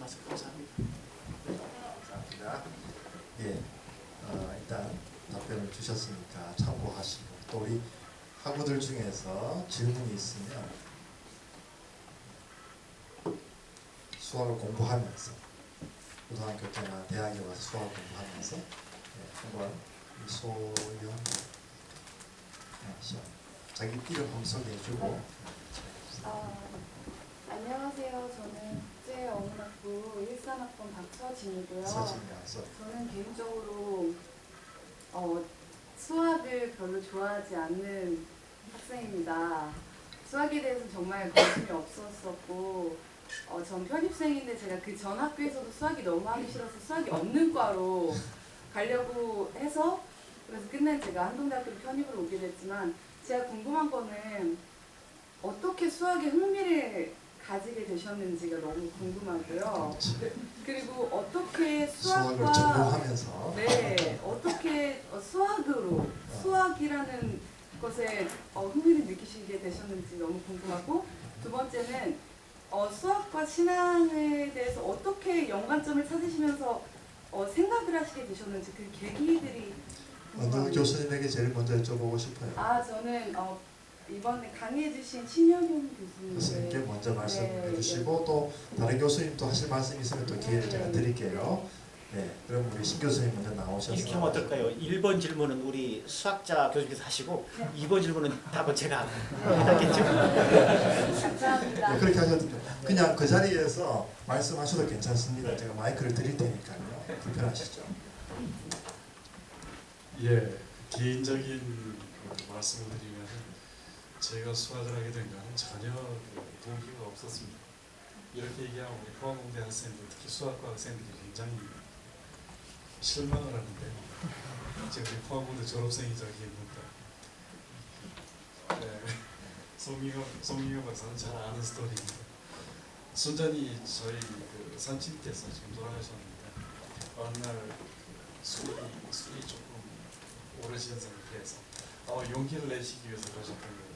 말씀 감사합니다. 감사합니다. 예, 일단 답변을 주셨으니까 참고하시고 또 우리 학우들 중에서 질문이 있으면 수학을 공부하면서 고등학교 때나 대학에 와서 수학을 공부하면서 한번 소영 자기 이름 한번 소개해주고. 안녕하세요. 저는 국제어문학부 13학번 박서진이고요. 저는 개인적으로 수학을 별로 좋아하지 않는 학생입니다. 수학에 대해서 정말 관심이 없었었고 전 편입생인데 제가 그 전 학교에서도 수학이 너무 하기 싫어서 수학이 없는 과로 가려고 해서 그래서 끝내 제가 한동대학교로 편입을 오게 됐지만 제가 궁금한 거는 어떻게 수학에 흥미를 가지게 되셨는지가 너무 궁금하고요. 그리고 어떻게 수학을 전공하면서 어떻게 수학으로 수학이라는 것에 흥미를 느끼시게 되셨는지 너무 궁금하고 두 번째는 수학과 신앙에 대해서 어떻게 연관점을 찾으시면서 생각을 하시게 되셨는지 그 계기들이 궁금합니다. 어느 교수님에게 제일 먼저 여쭤보고 싶어요. 저는 이번에 강의해주신 신영용 교수님께 먼저 말씀해 주시고 또 다른 교수님도 하실 말씀 있으면 또 기회를 제가 드릴게요. 네, 그럼 우리 신 교수님 먼저 나오셔서 이렇게 하면 어떨까요? 1번 질문은 우리 수학자 교수님께서 하시고 2번 질문은 답은 제가 해드리겠죠? 감사합니다. 네, 그렇게 하셔도 돼요. 그냥 그 자리에서 말씀하셔도 괜찮습니다. 제가 마이크를 드릴 테니까요. 불편하시죠? 예, 개인적인 말씀을 드리면 제가 수학을 하게 된 것은 전혀 동기가 없었습니다. 이렇게 얘기하면 우리 포항공대 학생들, 특히 수학과 학생들이 굉장히 실망을 하는데 제가 우리 포항공대 졸업생이 저기 있는데 송민경 박사는 잘 아는 스토리입니다. 순전히 저희 그 산친께서 지금 돌아가셨는데 어느 날 술이 조금 오래지는 상태에서 용기를 내시기 위해서 그러셨던 것 같아요.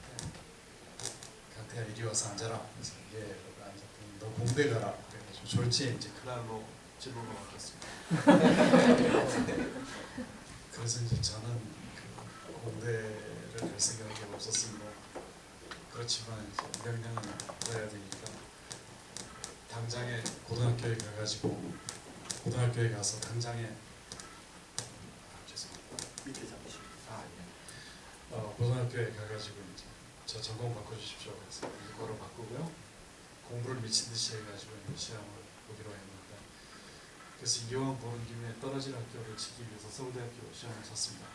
강태야 이리 와서 앉아라. 그래서 예, 앉았더니 너 공대 가라. 그래가지고 졸지에 이제 클날로 진로로 바꿨습니다. 그래서 이제 저는 그 공대를 갈 생각이 없었습니다. 그렇지만 이제 명령을 받아야 되니까 당장에 고등학교에 가가지고 고등학교에 가서 당장에 밑에 잡으시고. 고등학교에 가가지고 이제 저 전공 바꿔주십시오. 그래서 이거로 바꾸고요. 공부를 미친 듯이 해가지고 시험을 보기로 했는데 그래서 이왕 보는 김에 떨어진 학교를 치기 위해서 서울대학교 시험을 쳤습니다.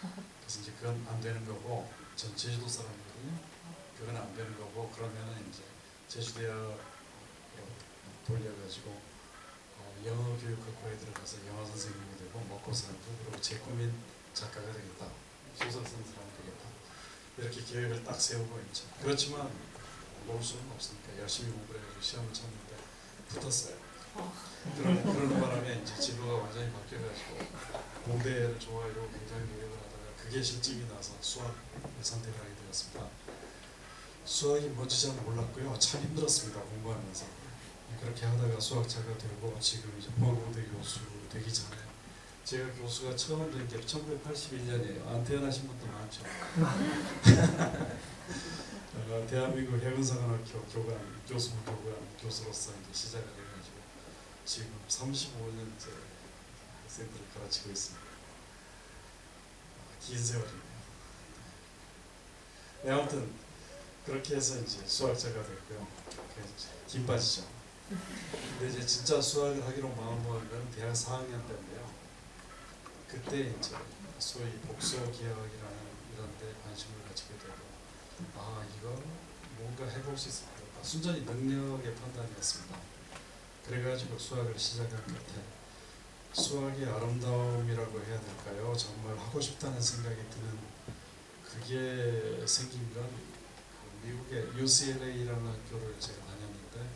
그래서 이제 그건 안 되는 거고 전 제주도 사람이거든요. 그건 안 되는 거고 그러면은 이제 제주대학으로 돌려가지고 영어 교육학과에 들어가서 영어 선생님이 되고 먹고 살고 그리고 제 꿈인 작가가 되겠다. 소설 쓰는 사람이 되겠다. 이렇게 계획을 딱 세우고 있죠. 그렇지만 모를 수는 없으니까 열심히 공부를 해가지고 시험을 쳤는데 붙었어요. 그러는 바람에 이제 진로가 완전히 바뀌어가지고 공대를 좋아하고 굉장히 노력을 하다가 그게 실증이 나서 수학을 선택하게 되었습니다. 수학이 뭔지 잘 몰랐고요. 참 힘들었습니다. 공부하면서. 그렇게 하다가 수학자가 되고 지금 이제 포항공대 교수 되기 전에 제가 교수가 처음 된 게 1981년이에요. 안 태어나신 분도 많죠. 대한민국 해군사관학교 교관, 교수부 교관 교수로서 이제 시작을 해가지고 지금 35년째 학생들을 가르치고 있습니다. 긴 세월이네요. 네, 아무튼 그렇게 해서 이제 수학자가 됐고요. 김 빠지죠. 근데 이제 진짜 수학을 하기로 마음먹은 건 대학 4학년 때인데요. 그때 이제 소위 복수기하학이라는 이런 데 관심을 가지게 되고 이거 뭔가 해볼 수 있을 것 같다. 순전히 능력의 판단이었습니다. 그래가지고 수학을 시작한 끝에 수학의 아름다움이라고 해야 될까요? 정말 하고 싶다는 생각이 드는 그게 생긴 건 미국의 UCLA라는 학교를 제가 다녔는데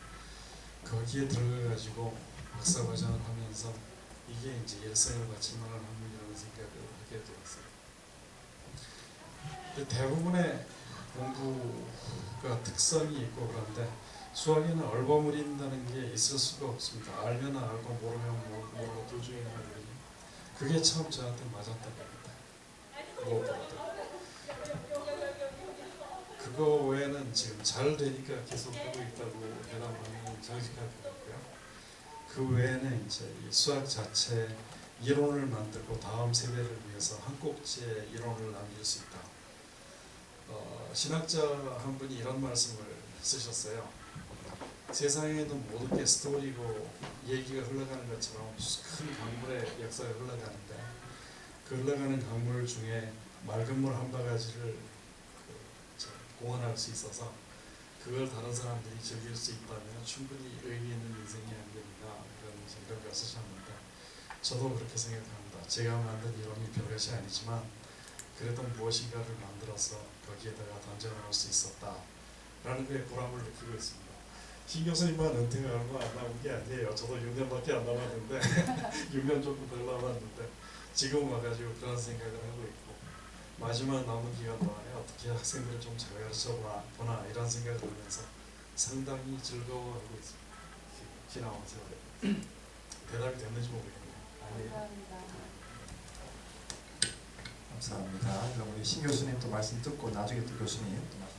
거기에 들어가가지고 박사과정을 하면서 이게 이제 일생을 바칠 만한 학문이라는 생각을 하게 되었어요. 대부분의 공부가 특성이 있고 그런데 수학에는 얼버무린다는 게 있을 수가 없습니다. 알면 알고 모르면 모르고 둘 중에 하나거든요. 그게 참 저한테 맞았던 겁니다. 무엇보다도. 그거 외에는 지금 잘 되니까 계속 하고 있다고 대답하면 정직할 것 같고요. 그 외에는 이제 이 수학 자체 이론을 만들고 다음 세대를 위해서 한 꼭지의 이론을 남길 수 있다. 신학자 한 분이 이런 말씀을 쓰셨어요. 세상에는 모든 게 스토리고 얘기가 흘러가는 것처럼 큰 강물의 역사가 흘러가는데 그 흘러가는 강물 중에 맑은 물 한 바가지를 공헌할 수 있어서 그걸 다른 사람들이 즐길 수 있다면 충분히 의미 있는 인생이 아니겠나 이런 생각을 쓰셨는데 저도 그렇게 생각합니다. 제가 만든 이론이 별것이 아니지만 그래도 무엇인가를 만들어서 거기에다가 던져놓을 수 있었다라는 거에 보람을 느끼고 있습니다. 신 교수님만 은퇴가 얼마 안 남은 게 아니에요. 저도 6년밖에 안 남았는데 6년 조금 덜 남았는데 지금 와가지고 그런 생각을 하고 있고 마지막 남은 기간 동안에 어떻게 학생들을 좀 잘 가르쳐 보나 이런 생각을 하면서 상당히 즐거워하고 있습니다. 지나온 세월에 대답이 됐는지 모르겠네요. 감사합니다. 감사합니다. 그럼 우리 신 교수님 또 말씀 듣고 나중에 또 교수님 또 말씀.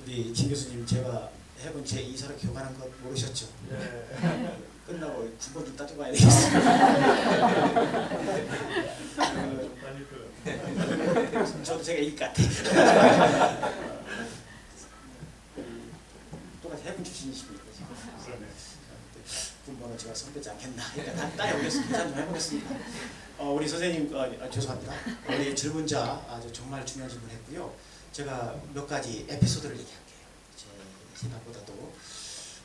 우리 김 교수님 제가 해본 제 이사로 교관한 거 모르셨죠? 예. 끝나고 9번 좀 따져봐야 되겠어요. 저도 제가 이길 것 같아. 똑같이 해군 출신이십니까 지금. 군번은 제가 선배지 않겠나. 그러니까 따라오겠습니다. 계산 좀 해보겠습니다. 우리 선생님 죄송합니다. 우리 질문자 아주 정말 중요한 질문했고요. 제가 몇 가지 에피소드를 얘기할게요. 제 생각보다도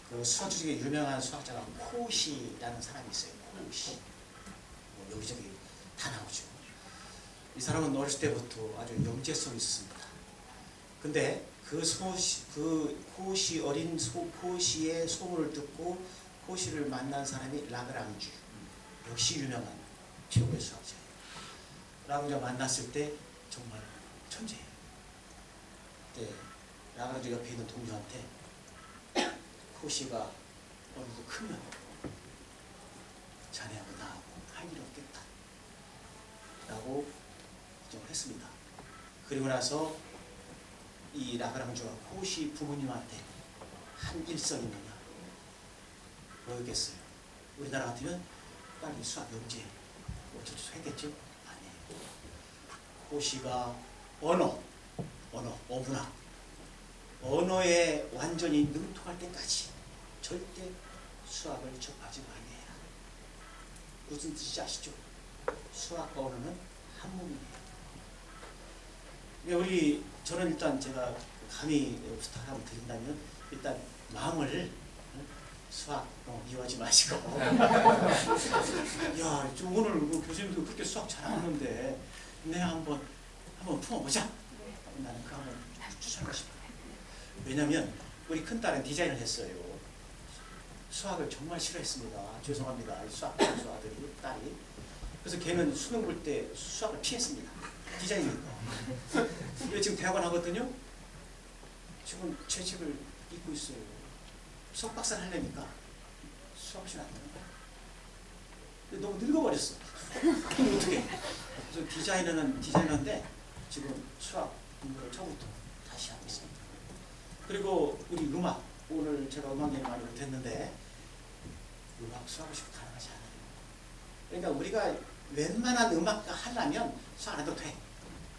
그 수학 중에 유명한 수학자가 코시라는 사람이 있어요. 코시. 여기저기 다 나오죠. 이 사람은 어렸을 때부터 아주 영재성이 있었습니다. 근데 그 코시 어린 코시의 소문을 듣고 코시를 만난 사람이 라그랑주. 역시 유명한 최고의 수학자예요. 라그랑주 만났을 때 정말 천재예요. 그때 라그랑주 옆에 있는 동료한테 코시가 어느 정도 크면 자네하고 나하고 할 일 없겠다 라고 걱정을 했습니다. 그리고 나서 이 라그랑주가 코시 부모님한테 한 일성 있느냐 모르겠어요. 우리나라 같으면 빨리 수학 영재 어쩌고 했겠죠? 아니에요. 코시가 어문학 언어에 완전히 능통할 때까지 절대 수학을 접하지 말아야. 무슨 뜻인지 아시죠? 수학과 언어는 한 몸이에요. 저는 일단 제가 감히 부탁을 한번 드린다면 일단 마음을 수학 이용하지 마시고 야, 오늘 교수님도 그렇게 수학 잘하는데 내가 한번 품어보자. 나는 그 한번 추천하고 싶어요. 왜냐면 우리 큰딸은 디자인을 했어요. 수학을 정말 싫어했습니다. 죄송합니다. 수학 아들이 딸이. 그래서 걔는 수능 볼 때 수학을 피했습니다. 디자인이니까. 근데 지금 대학원 하거든요. 지금 채찍을 입고 있어요. 석박사 하려니까 수학을 안 되는 거야. 근데 너무 늙어버렸어. 그럼 어떻게? 그래서 디자이너인데 지금 수학 공부를 처음부터 다시 하고 있습니다. 그리고 우리 음악, 오늘 제가 음악 얘기 많이 못했는데 음악 수학을 가능하지 않아요. 그러니까 우리가 웬만한 음악가 하려면 수학 안 해도 돼.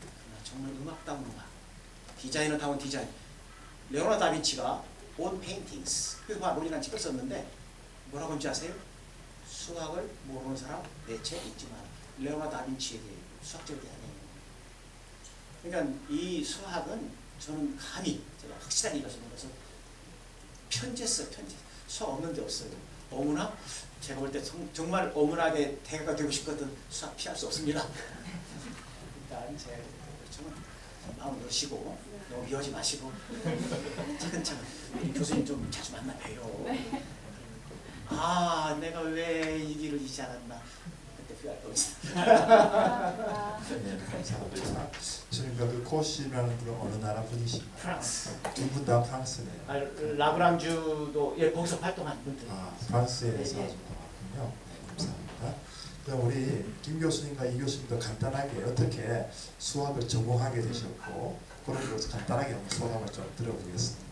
그러나 정말 음악다운 음악, 디자이너다운 디자인. 레오나르도 다빈치가 On Paintings 그 롤이라는 책을 썼는데 뭐라고 하는지 아세요? 수학을 모르는 사람 내 책 읽지 마라. 레오나르도 다빈치에 대해 수학적에 대한 얘기예요. 그러니까 이 수학은 저는 감히 제가 확실하게 이것을 먹어서 편제했어요. 수학 없는 데 없어요. 어문학? 제가 볼 때 정말 어문학의 대가가 되고 싶거든. 수학 피할 수 없습니다. 일단 제가 그렇지만 마음 놓으시고 너무 미워하지 마시고 차근차근 우리 교수님 좀 자주 만나 봬요. 아, 내가 왜 이 길을 잊지 않았나. 그때 필요할 겁니다. 네, 감사합니다. 지금 그 코시라는 분은 어느 나라 분이신가요? 프랑스. 두 분 다 프랑스네요. 라그랑주도 예, 거기서 활동한 분들. 프랑스에서 네, 네. 나왔군요. 네, 감사합니다. 그럼 우리 김 교수님과 이 교수님도 간단하게 어떻게 수학을 전공하게 되셨고 그런 것을 간단하게 한번 소감을 좀 들어보겠습니다.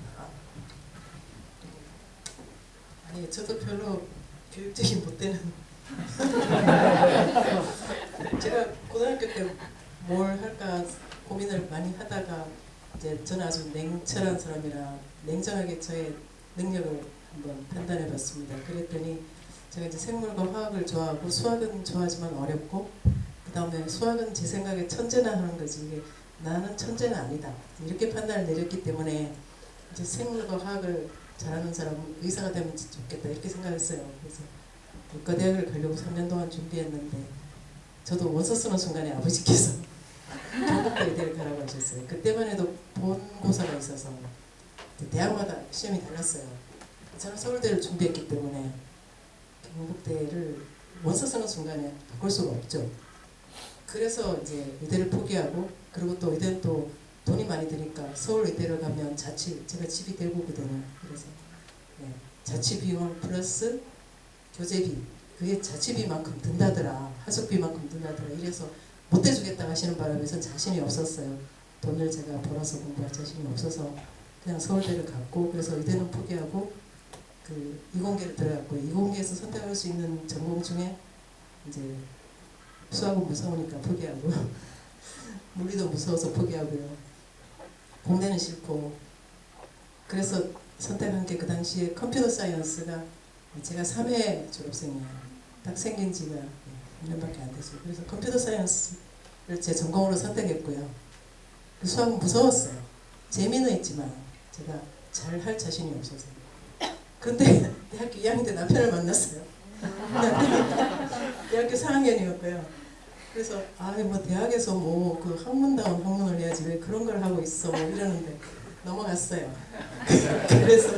아니 저도 별로 교육적이 못 되는 제가 고등학교 때 뭘 할까 고민을 많이 하다가 이제 저는 아주 냉철한 사람이라 냉정하게 저의 능력을 한번 판단해 봤습니다. 그랬더니 제가 이제 생물과 화학을 좋아하고 수학은 좋아하지만 어렵고 그 다음에 수학은 제 생각에 천재나 하는 거지 이게 나는 천재는 아니다 이렇게 판단을 내렸기 때문에 이제 생물과 화학을 잘하는 사람은 의사가 되면 좋겠다 이렇게 생각했어요. 그래서 의과대학을 가려고 3년 동안 준비했는데 저도 원서 쓰는 순간에 아버지께서 경북대 의대를 가라고 하셨어요. 그때만 해도 본고사가 있어서 대학마다 시험이 달랐어요. 저는 서울대를 준비했기 때문에 경북대를 원서 쓰는 순간에 바꿀 수가 없죠. 그래서 이제 의대를 포기하고 그리고 또 의대는 또 돈이 많이 드니까 서울 의대를 가면 자취 제가 집이 대구거든요. 그래서 네, 자취 비용 플러스 교재비 그게 자취비만큼 든다더라 하숙비만큼 든다더라 이래서 못 해주겠다 하시는 바람에서 자신이 없었어요. 돈을 제가 벌어서 공부할 자신이 없어서 그냥 서울대를 갔고 그래서 의대는 포기하고 그 이공계를 들어갔고 이공계에서 선택할 수 있는 전공 중에 이제 수학은 무서우니까 포기하고 물리도 무서워서 포기하고요. 공대는 싫고 그래서 선택한 게 그 당시에 컴퓨터 사이언스가 제가 3회 졸업생이에요. 딱 생긴 지가 1년밖에 안 됐어요. 그래서 컴퓨터 사이언스를 제 전공으로 선택했고요. 그 수학은 무서웠어요. 재미는 있지만 제가 잘 할 자신이 없어서. 그런데 대학교 2학년 때 남편을 만났어요. 대학교 4학년이었고요. 그래서 뭐 대학에서 뭐 그 학문다운 학문을 해야지 왜 그런 걸 하고 있어 뭐 이러는데 넘어갔어요. 그래서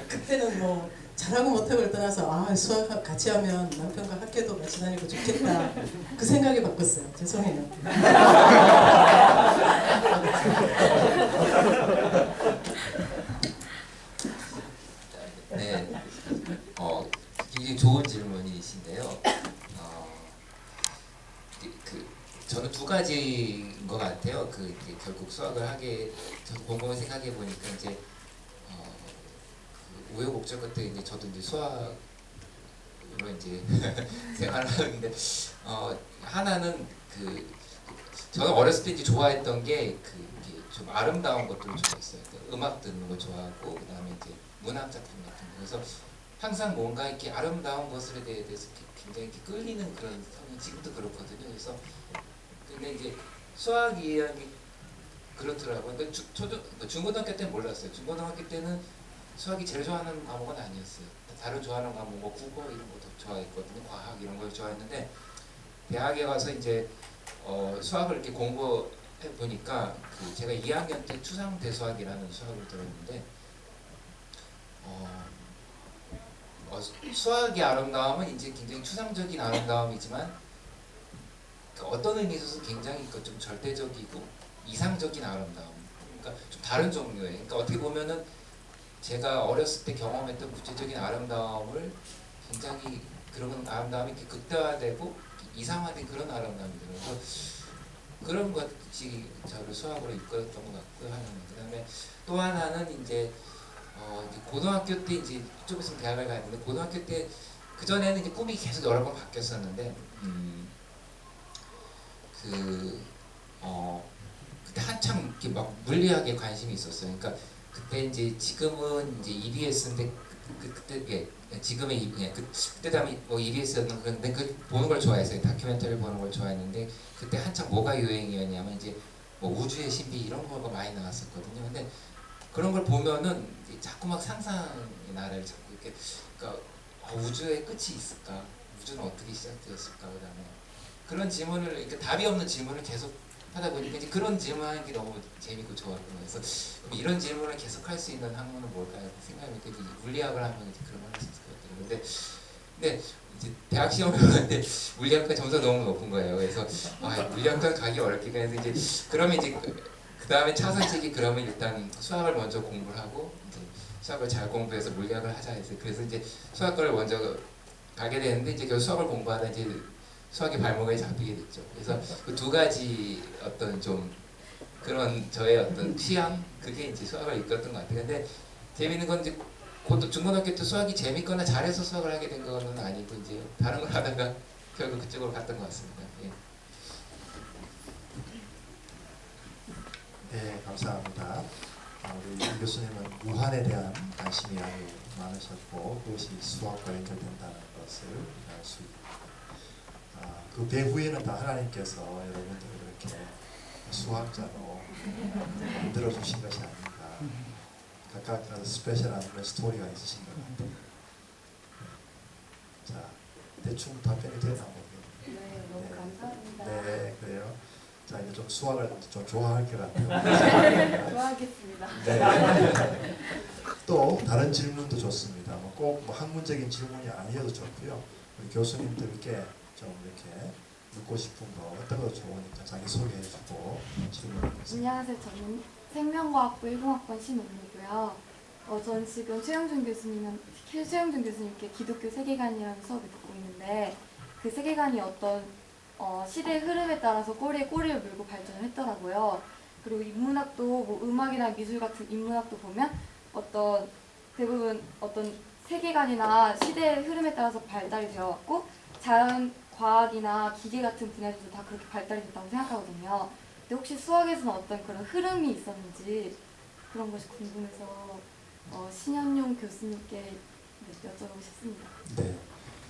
그때는 뭐 잘하고 못하고를 떠나서 수학 같이 하면 남편과 학교도 같이 다니고 좋겠다 그 생각이 바꿨어요. 죄송해요. 네, 굉장히 좋은 질문이신데요. 저는 두 가지인 것 같아요. 결국 수학을 하게 곰곰이 생각해 보니까 이제 그 우여곡절 끝에 이제 저도 이제 수학으로 이제 생활을 하는데 하나는 저는 어렸을 때 이제 좋아했던 게 좀 아름다운 것들을 좋아했어요. 음악 듣는 거 좋아하고 그다음에 이제 문학 작품 같은 거. 그래서 항상 뭔가 이렇게 아름다운 것에 대해서 굉장히 이렇게 끌리는 그런 성이 지금도 그렇거든요. 그래서 근데 이제 수학이라는 그렇더라고요. 근데 중고등학교 때는 몰랐어요. 중고등학교 때는 수학이 제일 좋아하는 과목은 아니었어요. 다른 좋아하는 과목, 뭐 국어 이런 것도 좋아했거든요. 과학 이런 걸 좋아했는데 대학에 가서 이제 수학을 이렇게 공부해 보니까 제가 2학년 때 추상대수학이라는 수학을 들었는데 수학의 아름다움은 이제 굉장히 추상적인 아름다움이지만 어떤 의미에 있어서 굉장히 좀 절대적이고 이상적인 아름다움, 그러니까 좀 다른 종류의, 그러니까 어떻게 보면은 제가 어렸을 때 경험했던 구체적인 아름다움을 굉장히 그런 아름다움이 이렇게 극대화되고 이상화된 그런 아름다움이더라고요. 그런 것이 저를 수학으로 이끌었던 것 같고요. 하나는 그다음에 또 하나는 이제 고등학교 때 이제 좀 있으면 대학을 가야 되는데 고등학교 때 그 전에는 이제 꿈이 계속 여러 번 바뀌었었는데 그때 한창 이렇게 막 물리학에 관심이 있었어요. 그러니까 그때 이제 지금은 이제 EBS인데 그때 지금의 그때 당시 뭐 EBS였는 그런데 보는 걸 좋아했어요. 다큐멘터리 보는 걸 좋아했는데 그때 한창 뭐가 유행이었냐면 이제 뭐 우주의 신비 이런 거가 많이 나왔었거든요. 근데 그런 걸 보면은 이제 자꾸 막 상상의 나라를 자꾸 이렇게 그러니까 우주의 끝이 있을까? 우주는 어떻게 시작되었을까? 그다음에 그런 질문을 이렇게 답이 없는 질문을 계속 하다 보니까 이제 그런 질문하는 게 너무 재밌고 좋았던 거예요. 그래서 이런 질문을 계속 할 수 있는 학문은 뭘까요? 생각해보니까 물리학을 하면 이제 그런 걸 할 수 있을 것 같아요. 근데 이제 대학 시험을 보는데 물리학과 점수가 너무 높은 거예요. 그래서 물리학과 가기 어렵겠다 해서 이제 그러면 이제 그 다음에 차선책이 그러면 일단 수학을 먼저 공부를 하고 이제 수학을 잘 공부해서 물리학을 하자 했어요. 그래서 이제 수학과를 먼저 가게 되는데 이제 결국 수학을 공부하다 이제 수학의 발목에 잡히게 됐죠. 그래서 그 두 가지 어떤 좀 그런 저의 어떤 취향 그게 이제 수학을 이끌었던 것 같아요. 근데 재밌는 건 이제 중고등학교 때 수학이 재밌거나 잘해서 수학을 하게 된 건 아니고 이제 다른 걸 하다가 결국 그쪽으로 갔던 것 같습니다. 예. 네, 감사합니다. 우리 임 교수님은 무한에 대한 관심이 아주 많으셨고 그것이 수학과 연결된다는 것을 알 수 있습니다. 그 배후에는 다 하나님께서 여러분들을 이렇게 수학자로 만들어 주신 것이 아닌가. 각각 스페셜한 그런 스토리가 있으신 것 같아요. 자, 대충 답변이 되나 모르겠네요. 네, 너무 감사합니다. 네, 그래요. 자, 이제 좀 수학을 좀 좋아할 것 같아요. 좋아하겠습니다. 네. 또 다른 질문도 좋습니다. 꼭 학문적인 질문이 아니어도 좋고요. 우리 교수님들께 좀 이렇게 묻고 싶은 거 어떤 거 좋으니까 자기 소개해주고 질문해 주세요. 안녕하세요. 저는 생명과학부 10학번 신은미고요. 저는 지금 최영준 교수님께 기독교 세계관이라는 수업을 듣고 있는데 그 세계관이 어떤 시대의 흐름에 따라서 꼬리에 꼬리를 물고 발전을 했더라고요. 그리고 인문학도 뭐 음악이나 미술 같은 인문학도 보면 대부분 어떤 세계관이나 시대의 흐름에 따라서 발달이 되어왔고 자연 과학이나 기계 같은 분야들도 다 그렇게 발달이 됐다고 생각하거든요. 근데 혹시 수학에서는 어떤 그런 흐름이 있었는지 그런 것이 궁금해서 신현용 교수님께 여쭤보고 싶습니다. 네,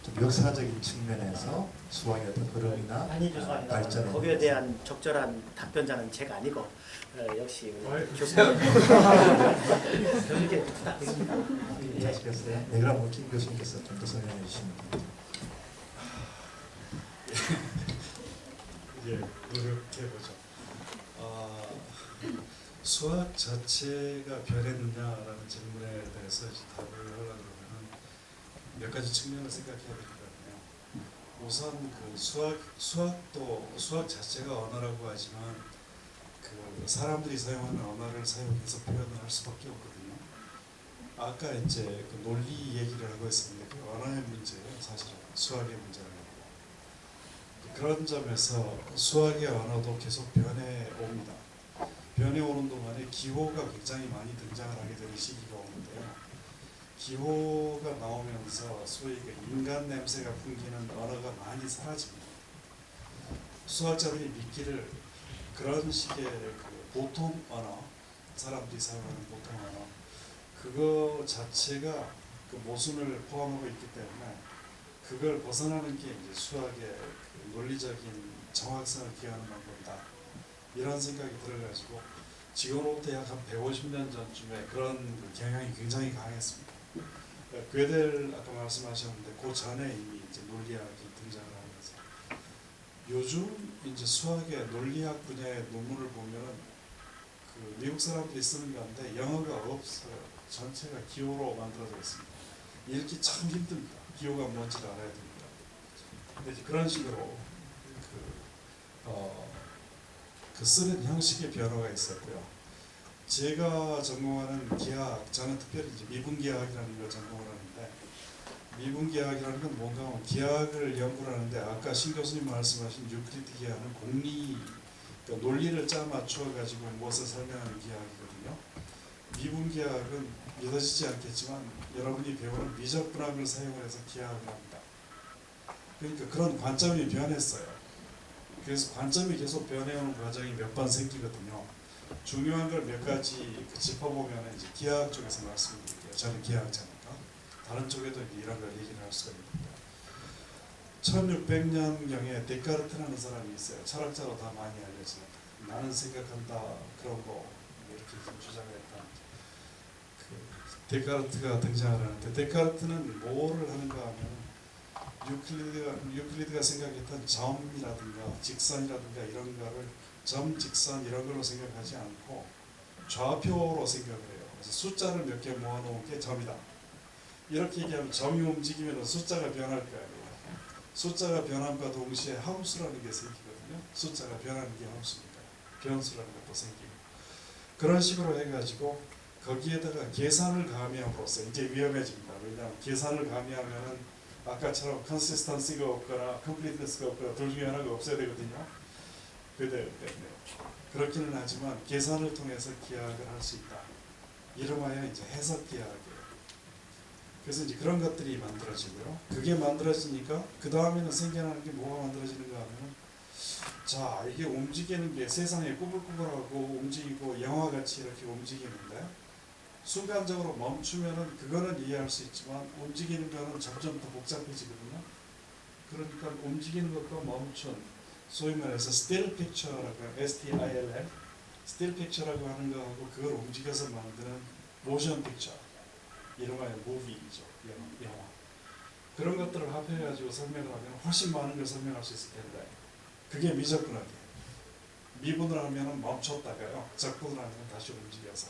좀 역사적인 측면에서 수학의 어떤 흐름이나 아니 죄송합니다. 발전에 거기에 대한 적절한 답변자는 제가 아니고 역시 교수님. 교수님께 부탁드립니다. 하시겠어요? 네, 그럼 김 교수님께서 좀 더 설명해 주시면 됩니다. 예, 노력해보죠. 수학 자체가 변했느냐라는 질문에 대해서 이제 답을 하려고 하면 몇 가지 측면을 생각해야 될 것 같아요. 우선 그 수학 자체가 언어라고 하지만 그 사람들이 사용하는 언어를 사용해서 표현을 할 수밖에 없거든요. 아까 이제 그 논리 얘기를 하고 있었는데 그 언어의 문제예요. 사실은 수학의 문제라고. 그런 점에서 수학의 언어도 계속 변해옵니다. 변해오는 동안에 기호가 굉장히 많이 등장을 하게 되는 시기가 오는데요. 기호가 나오면서 소위 인간 냄새가 풍기는 언어가 많이 사라집니다. 수학자들이 믿기를 그런 식의 그 보통 언어, 사람들이 사용하는 보통 언어, 그거 자체가 그 모순을 포함하고 있기 때문에 그걸 벗어나는 게 이제 수학의 그 논리적인 정확성을 기하는 방법이다. 이런 생각이 들어가지고 지금으로부터 약 한 150년 전쯤에 그런 그 경향이 굉장히 강했습니다. 그러니까 괴델 아까 말씀하셨는데 그 전에 이미 이제 논리학이 등장을 하면서 요즘 이제 수학의 논리학 분야의 논문을 보면은 그 미국 사람들이 쓰는 건데 영어가 없어요. 전체가 기호로 만들어져 있습니다. 읽기 참 힘듭니다. 기호가 뭔지를 알아야 됩니다. 근데 이제 그런 식으로 그 쓰는 형식의 변화가 있었고요. 제가 전공하는 기하학, 저는 특별히 이제 미분기하학이라는 걸 전공을 하는데 미분기하학이라는 건 뭔가 하면 기하학을 연구를 하는데 아까 신 교수님 말씀하신 유클리드 기하는 공리, 그러니까 논리를 짜 맞춰 가지고 무엇을 설명하는 기하학이거든요. 미분기하학은 믿어지지 않겠지만 여러분이 배우는 미적분학을 사용을 해서 기하학을 합니다. 그러니까 그런 관점이 변했어요. 그래서 관점이 계속 변해오는 과정이 몇 번 생기거든요. 중요한 걸 몇 가지 짚어보면 이제 기하학 쪽에서 말씀드릴게요. 저는 기하학자니까. 다른 쪽에도 이런 걸 얘기를 할 수가 있는데 1600년경에 데카르트라는 사람이 있어요. 철학자로 다 많이 알려진 나는 생각한다 그런 거 이렇게 주장을 했다. 데카르트가 등장을 하는데 데카르트는 뭐를 하는가 하면 유클리드가 생각했던 점이라든가 직선이라든가 이런 거를 점, 직선 이런 걸로 생각하지 않고 좌표로 생각을 해요. 그래서 숫자를 몇 개 모아놓은 게 점이다. 이렇게 얘기하면 점이 움직이면 숫자가 변할 거 아니에요. 숫자가 변함과 동시에 함수라는 게 생기거든요. 숫자가 변하는 게 함수니까 변수라는 것도 생기고 그런 식으로 해가지고 거기에다가 계산을 가미함으로써 이제 위험해집니다. 왜냐하면 계산을 가미하면은 아까처럼 컨시스턴시가 없거나 컴플리트니스가 없거나 둘 중에 하나가 없어야 되거든요. 그대로 때문에 그렇기는 하지만 계산을 통해서 기하학을 할 수 있다. 이름하여 이제 해석 기하학이에요. 그래서 이제 그런 것들이 만들어지고요. 그게 만들어지니까 그 다음에는 생겨나는 게 뭐가 만들어지는가 하면 자 이게 움직이는 게 세상에 꾸불꾸불하고 움직이고 영화같이 이렇게 움직이는데 순간적으로 멈추면은 그거는 이해할 수 있지만 움직이는 거는 점점 더 복잡해지거든요. 그러니까 움직이는 것과 멈춘 소위 말해서 still picture라고 하는 STILL still picture라고 하는 거하고 그걸 움직여서 만드는 motion picture 이름하여 movie이죠. 영화. 그런 것들을 합해가지고 설명을 하면 훨씬 많은 걸 설명할 수 있을 텐데 그게 미적분학이에요. 미분을 하면 멈췄다가요. 적분을 하면 다시 움직여서